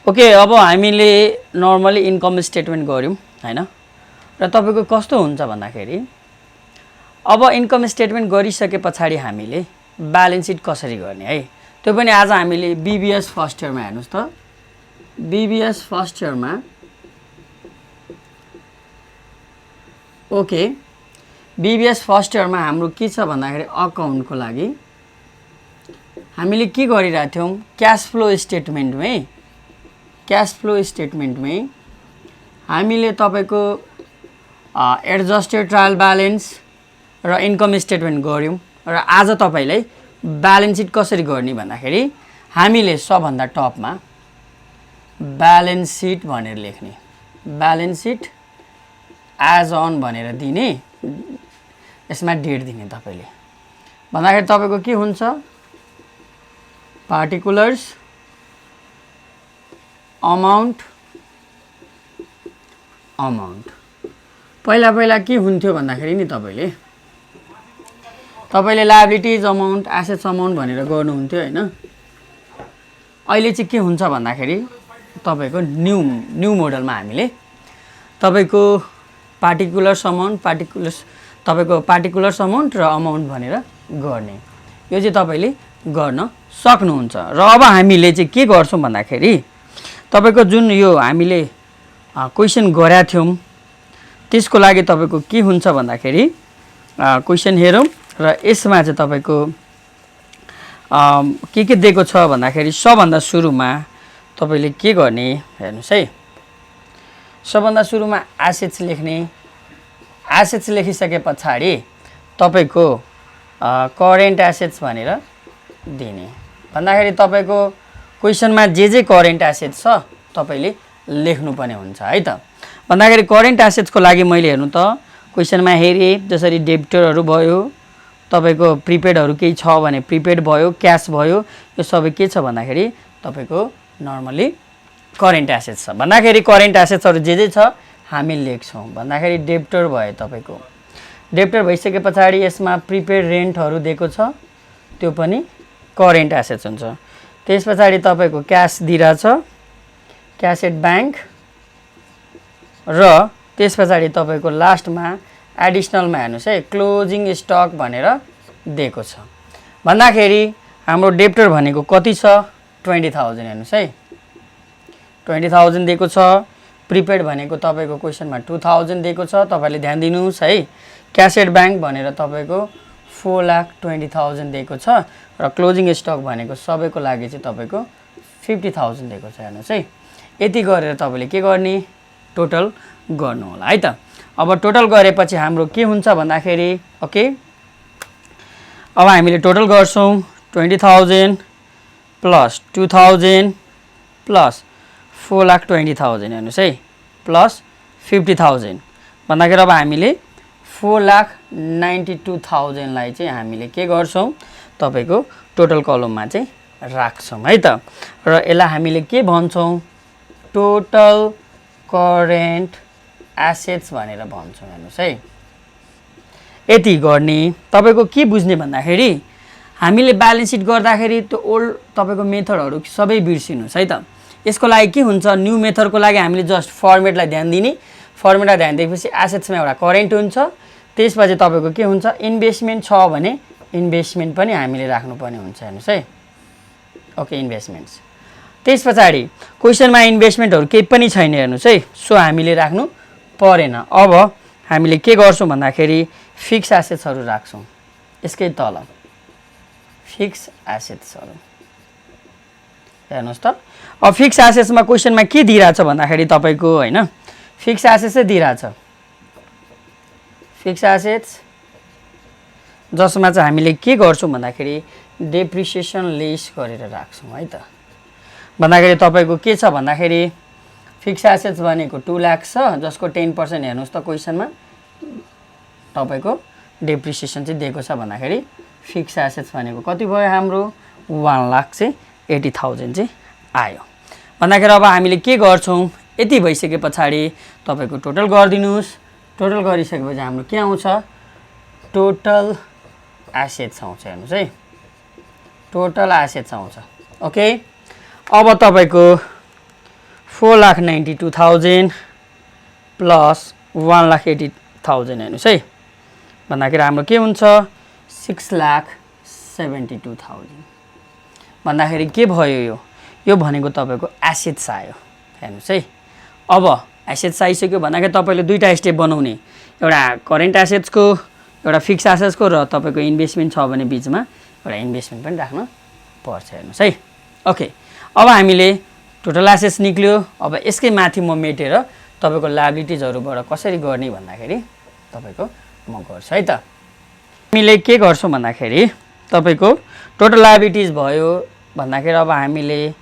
Okay अब हामीले normally income statement गर्यौं हैन र तपाईको कस्तो हुन्छ भन्दाखेरि अब इन्कम स्टेटमेन्ट गरिसके पछाडी हामीले ब्यालेन्स सिट कसरी गर्ने है त्यो पनि आज हामीले बीबीएस फर्स्ट इयरमा हेर्नुस् त बीबीएस फर्स्ट इयरमा ओके बीबीएस फर्स्ट इयरमा हाम्रो के छ भन्दाखेरि अकाउन्टको लागि हामीले के गरिरहेका थियौं क्याश फ्लो स्टेटमेन्टमै हामीले तपाईको एडजस्टेड ट्रायल ब्यालेन्स र इन्कम स्टेटमेन्ट गर्यौं र आज तपाईलाई ब्यालेन्स सिट कसरी गर्ने भन्दाखेरि हामीले सबभन्दा टपमा ब्यालेन्स सिट भनेर लेख्ने ब्यालेन्स सिट एज अन भनेर दिने यसमा डेट दिने तपाईले भन्दाखेरि तपाईको के हुन्छ पार्टिकुलर्स अमाउन्ट पहिला के हुन्थ्यो भन्दाखेरि नि तपाईले लायबिलिटीज अमाउन्ट एसेट्स अमाउन्ट भनेर गर्नुहुन्थ्यो हैन अहिले चाहिँ के हुन्छ भन्दाखेरि तपाईको न्यू मोडलमा हामीले तपाईको पार्टिकुलर्स अमाउन्ट र अमाउन्ट भनेर गर्ने यो चाहिँ तपाईले गर्न सक्नुहुन्छ र अब हामीले चाहिँ के गर्छौं भन्दाखेरि तपाईको जुन यो हामीले क्वेशन गरे थियौं त्यसको लागि तपाईको के हुन्छ भन्दाखेरि क्वेशन हेरौं र यसमा चाहिँ तपाईको के दिएको छ भन्दाखेरि सबभन्दा सुरुमा तपाईले के गर्ने हेर्नुस् है सबभन्दा सुरुमा एसेट्स लेख्ने एसेट्स लेखिसके पछाडी तपाईको करेन्ट एसेट्स भनेर दिने भन्दाखेरि तपाईको क्वेशनमा जे करेन्ट एसेट्स छ तपाईले लेख्नु पर्ने हुन्छ है त भन्दाखेरि करेन्ट एसेट्सको लागि मैले हेर्नु त क्वेशनमा हेरे जसरी डेबिटरहरु भयो तपाईको प्रिपेडहरु केही छ भने प्रिपेड भयो क्याश भयो यो सबै के छ भन्दाखेरि तपाईको नर्मली करेन्ट एसेट्स छ भन्दाखेरि करेन्ट एसेट्सहरु जे छ हामी लेख्छौं भन्दाखेरि डेबिटर भयो तपाईको डेबिटर भइसके पछाडी यसमा प्रिपेड रेन्टहरु दिएको छ त्यो पनि करेन्ट एसेट्स हुन्छ त्यसपछि तपाईको क्याश दिइराछ क्याश एट बैंक र त्यसपछि तपाईको लास्टमा एडिशनलमा हेर्नुस् है क्लोजिङ स्टक भनेर दिएको छ भन्दाखेरि हाम्रो डेबिटर भनेको कति छ 20000 हेर्नुस् है 20000 दिएको छ प्रिपेड भनेको तपाईको क्वेशनमा 2000 दिएको छ तपाईले ध्यान दिनुस् है क्याश एट बैंक भनेर तपाईको 4,20,000 दिएको छ र क्लोजिङ स्टक भनेको सबैको लागि चाहिँ तपाईको 50,000 दिएको छ हेर्नुस् है यति गरेर तपाईले के गर्ने टोटल गर्नु होला है त अब टोटल गरेपछि हाम्रो के हुन्छ भन्दाखेरि ओके अब हामीले टोटल गर्छौं 20,000 प्लस 2,000 प्लस 4,20,000 हेर्नुस् है प्लस 50,000 भन्दाखेरि अब हामीले 4,92,000 लाई चाहिँ हामीले के गर्छौं तपाईको टोटल कलममा चाहिँ राख्छौं है त र यसलाई हामीले के भन्छौं टोटल करेन्ट एसेट्स भनेर भन्छौं हेर्नुस् है यति गर्ने तपाईको के बुझ्ने भन्दाखेरि हामीले ब्यालेन्स सिट गर्दाखेरि त्यो ओल्ड तपाईको मेथडहरु सबै बिर्सिनुस् है त यसको लागि के हुन्छ न्यू मेथडको लागि हामीले जस्ट फर्मेटलाई ध्यान दिने फर्मेटलाई ध्यान दिएपछि एसेट्समा एउटा करेन्ट हुन्छ त्यसपछि तपाईको के हुन्छ इन्भेस्टमेन्ट छ भने इन्भेस्टमेन्ट पनि हामीले राख्नुपर्ने हुन्छ हेर्नुस् है ओके इन्भेस्टमेन्ट्स त्यसपछि क्वेशनमा इन्भेस्टमेन्टहरु केही पनि छैन हेर्नुस् है सो हामीले राख्नु परेन अब हामीले के गर्छौं भन्दाखेरि फिक्स एसेट्सहरु राख्छौं यसकै तल फिक्स एसेट्सहरु हेर्नुस् त अब फिक्स एसेट्समा क्वेशनमा के दिइराछ भन्दाखेरि तपाईको हैन फिक्स एसेट्सै दिइराछ फिक्स एसेट्स जसमा चाहिँ हामीले के गर्छौं भन्दाखेरि डेप्रिसिएसन लेस गरेर राख्छौं है त भन्दाखेरि तपाईको के छ भन्दाखेरि फिक्स एसेट्स भनेको 2 लाख छ जसको 10% हेर्नुस् त क्वेशनमा तपाईको डेप्रिसिएसन चाहिँ दिएको छ भन्दाखेरि फिक्स एसेट्स भनेको कति भयो हाम्रो 1,80,000 चाहिँ आयो भन्दाखेरि अब हामीले के गर्छौं यति भइसके पछाडी तपाईको टोटल गर्दिनुस् टोटल गरिसकेपछि हाम्रो के आउँछ टोटल एसेट्स आउँछ हेर्नुस् है टोटल एसेट्स आउँछ ओके अब तपाईको 4,92,000 प्लस 1,80,000 हेर्नुहोस् है भन्दाखेरि हाम्रो के हुन्छ 6,72,000 भन्दाखेरि के भयो यो भनेको तपाईँको एसेट्स आयो हेर्नुहोस् है। अब एसेट्स आइसक्यो भन्दाखेरि तपाईँले दुईवटा स्टेप बनाउने एउटा करेन्ट एसेट्सको एउटा फिक्स एसेट्सको र तपाईँको इन्भेस्टमेन्ट छ भने बिचमा एउटा इन्भेस्टमेन्ट पनि राख्नु पर्छ हेर्नुहोस् है। ओके अब हामीले टोटल एसेट्स निक्ल्यो। अब यसकै माथि म मेटेर तपाईँको लायबिलिटिजहरूबाट कसरी गर्ने भन्दाखेरि तपाईँको म गर्छु है त। हामीले के गर्छौँ भन्दाखेरि तपाईँको टोटल लायबिलिटिज भयो भन्दाखेरि अब हामीले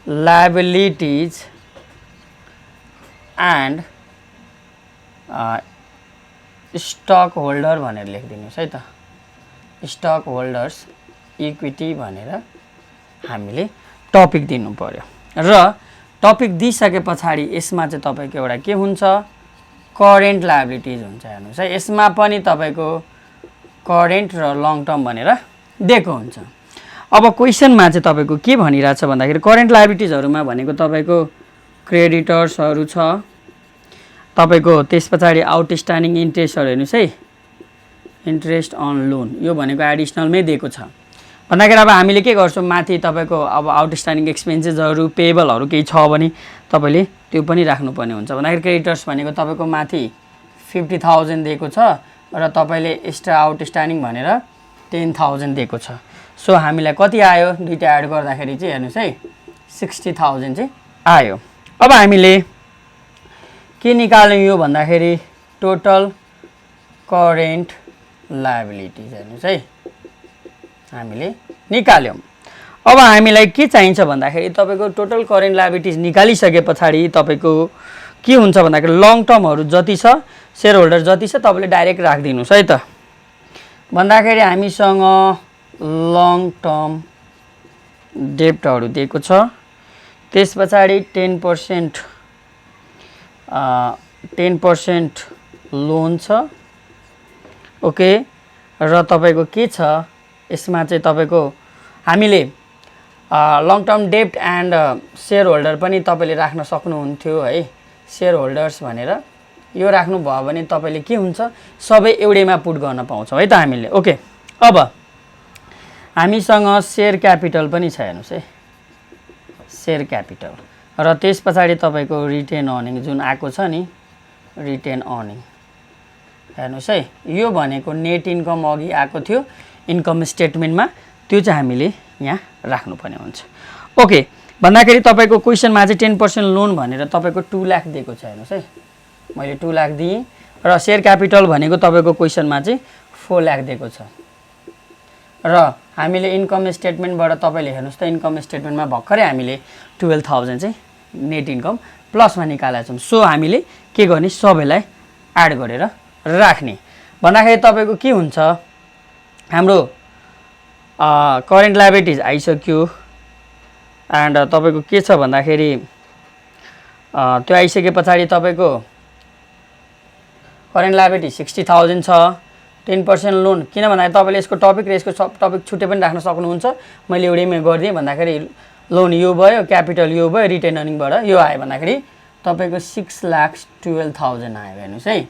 लायबिलिटिज एन्ड स्टक होल्डर भनेर लेखिदिनुहोस् है त। स्टक होल्डर्स इक्विटी भनेर हामीले टपिक दिनु पर्यो र टपिक दिइसके पछाडि यसमा चाहिँ तपाईँको एउटा के हुन्छ करेन्ट लायबिलिटिज हुन्छ हेर्नुहोस् है। यसमा पनि तपाईँको करेन्ट र लङ टर्म भनेर दिएको हुन्छ। अब क्वेसनमा चाहिँ तपाईँको के भनिरहेछ भन्दाखेरि करेन्ट लायबिलिटिजहरूमा भनेको तपाईँको क्रेडिटर्सहरू छ तपाईँको त्यस पछाडि आउटस्ट्यान्डिङ इन्ट्रेस्टहरू हेर्नुहोस् है इन्ट्रेस्ट अन लोन यो भनेको एडिसनलमै दिएको छ भन्दाखेरि अब हामीले के गर्छौँ माथि तपाईँको अब आउटस्ट्यान्डिङ एक्सपेन्सेसहरू पेबलहरू केही छ भने तपाईँले त्यो पनि राख्नुपर्ने हुन्छ भन्दाखेरि क्रेडिटर्स भनेको तपाईँको माथि 50,000 दिएको छ र तपाईँले एक्स्ट्रा आउटस्ट्यान्डिङ भनेर 10,000 दिएको छ। सो हामीलाई कति आयो दुईवटा एड गर्दाखेरि चाहिँ हेर्नुहोस् है 60,000 चाहिँ आयो। अब हामीले के निकाल्यौँ यो भन्दाखेरि टोटल करेन्ट लायबिलिटिज हेर्नुहोस् है हामीले निकाल्यौँ। अब हामीलाई के चाहिन्छ भन्दाखेरि तपाईँको टोटल करेन्ट लायबिलिटिज निकालिसके पछाडि तपाईँको के हुन्छ भन्दाखेरि लङ टर्महरू जति छ सेयर होल्डर जति छ तपाईँले डाइरेक्ट राखिदिनुहोस् है त। भन्दाखेरि हामीसँग लङ टर्म डेप्टहरू दिएको छ त्यस पछाडि 10% लोन छ ओके र तपाईँको के छ यसमा चाहिँ तपाईँको हामीले लङ टर्म डेप्ट एन्ड सेयर होल्डर पनि तपाईँले राख्न सक्नुहुन्थ्यो है सेयर होल्डर्स भनेर यो राख्नुभयो भने तपाईँले के हुन्छ सबै एउटैमा पुट गर्न पाउँछौँ है त हामीले। ओके अब हामीसँग सेयर क्यापिटल पनि छ हेर्नुहोस् है सेयर क्यापिटल र त्यस पछाडि तपाईँको रिटेन अर्निङ जुन आएको छ नि रिटेन अर्निङ हेर्नुहोस् है यो भनेको नेट इन्कम अघि आएको थियो इन्कम स्टेटमेन्टमा त्यो चाहिँ हामीले यहाँ राख्नुपर्ने हुन्छ। ओके भन्दाखेरि तपाईँको क्वेसनमा चाहिँ 10% लोन भनेर तपाईँको 2 लाख दिएको छ हेर्नुहोस् है मैले 2 लाख दिएँ र सेयर क्यापिटल भनेको तपाईँको क्वेसनमा चाहिँ 4 लाख दिएको छ र हामीले इन्कम स्टेटमेन्टबाट तपाईँले हेर्नुहोस् त इन्कम स्टेटमेन्टमा भर्खरै हामीले 12,000 चाहिँ नेट इन्कम प्लसमा निकालेका छौँ। सो हामीले के गर्ने सबैलाई एड गरेर राख्ने भन्दाखेरि तपाईँको के हुन्छ हाम्रो करेन्ट लायबिलिटिज आइसक्यो एन्ड तपाईँको के छ भन्दाखेरि त्यो आइसके पछाडि तपाईँको करेन्ट लायबिलिटी 60,000 छ 10% लोन किन भन्दाखेरि तपाईँले यसको टपिक र यसको सब टपिक छुट्टै पनि राख्न सक्नुहुन्छ। मैले एउटैमा गरिदिएँ भन्दाखेरि लोन यो भयो क्यापिटल यो भयो रिटेन अर्निङबाट यो आयो भन्दाखेरि तपाईँको 6,12,000 आयो हेर्नुहोस् है।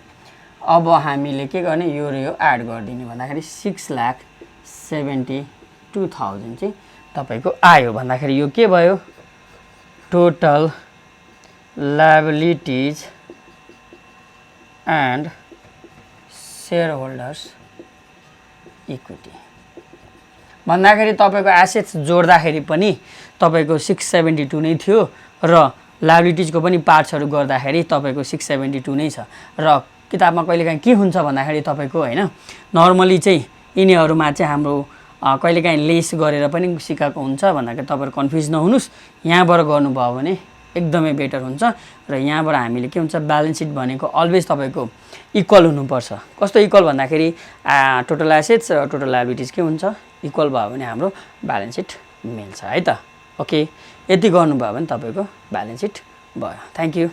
अब हामीले के गर्ने यो र यो एड गरिदिने भन्दाखेरि 6,72,000 चाहिँ तपाईँको आयो भन्दाखेरि यो के भयो total liabilities and share holders equity भन्दाखेरि तपाईँको एसेट्स जोड्दाखेरि पनि तपाईँको 672 नै थियो र लायबिलिटिजको पनि पार्ट्सहरू गर्दाखेरि तपाईँको 672 नै छ र किताबमा कहिलेकाहीँ के हुन्छ भन्दाखेरि तपाईँको हैन नर्मली चाहिँ यिनीहरूमा चाहिँ हाम्रो कहिलेकाहीँ लेस गरेर पनि सिकाएको हुन्छ भन्दाखेरि तपाईँहरू कन्फ्युज नहुनुहोस् यहाँबाट गर्नुभयो भने एकदमै बेटर हुन्छ र यहाँबाट हामीले के हुन्छ ब्यालेन्स सिट भनेको अलवेज तपाईँको इक्वल हुनुपर्छ। कस्तो इक्वल भन्दाखेरि टोटल एसेट्स र टोटल लायबिलिटिज के हुन्छ इक्वल भयो भने हाम्रो ब्यालेन्स सिट मिल्छ है त। ओके यति गर्नुभयो भने तपाईँको ब्यालेन्स सिट भयो। Thank you.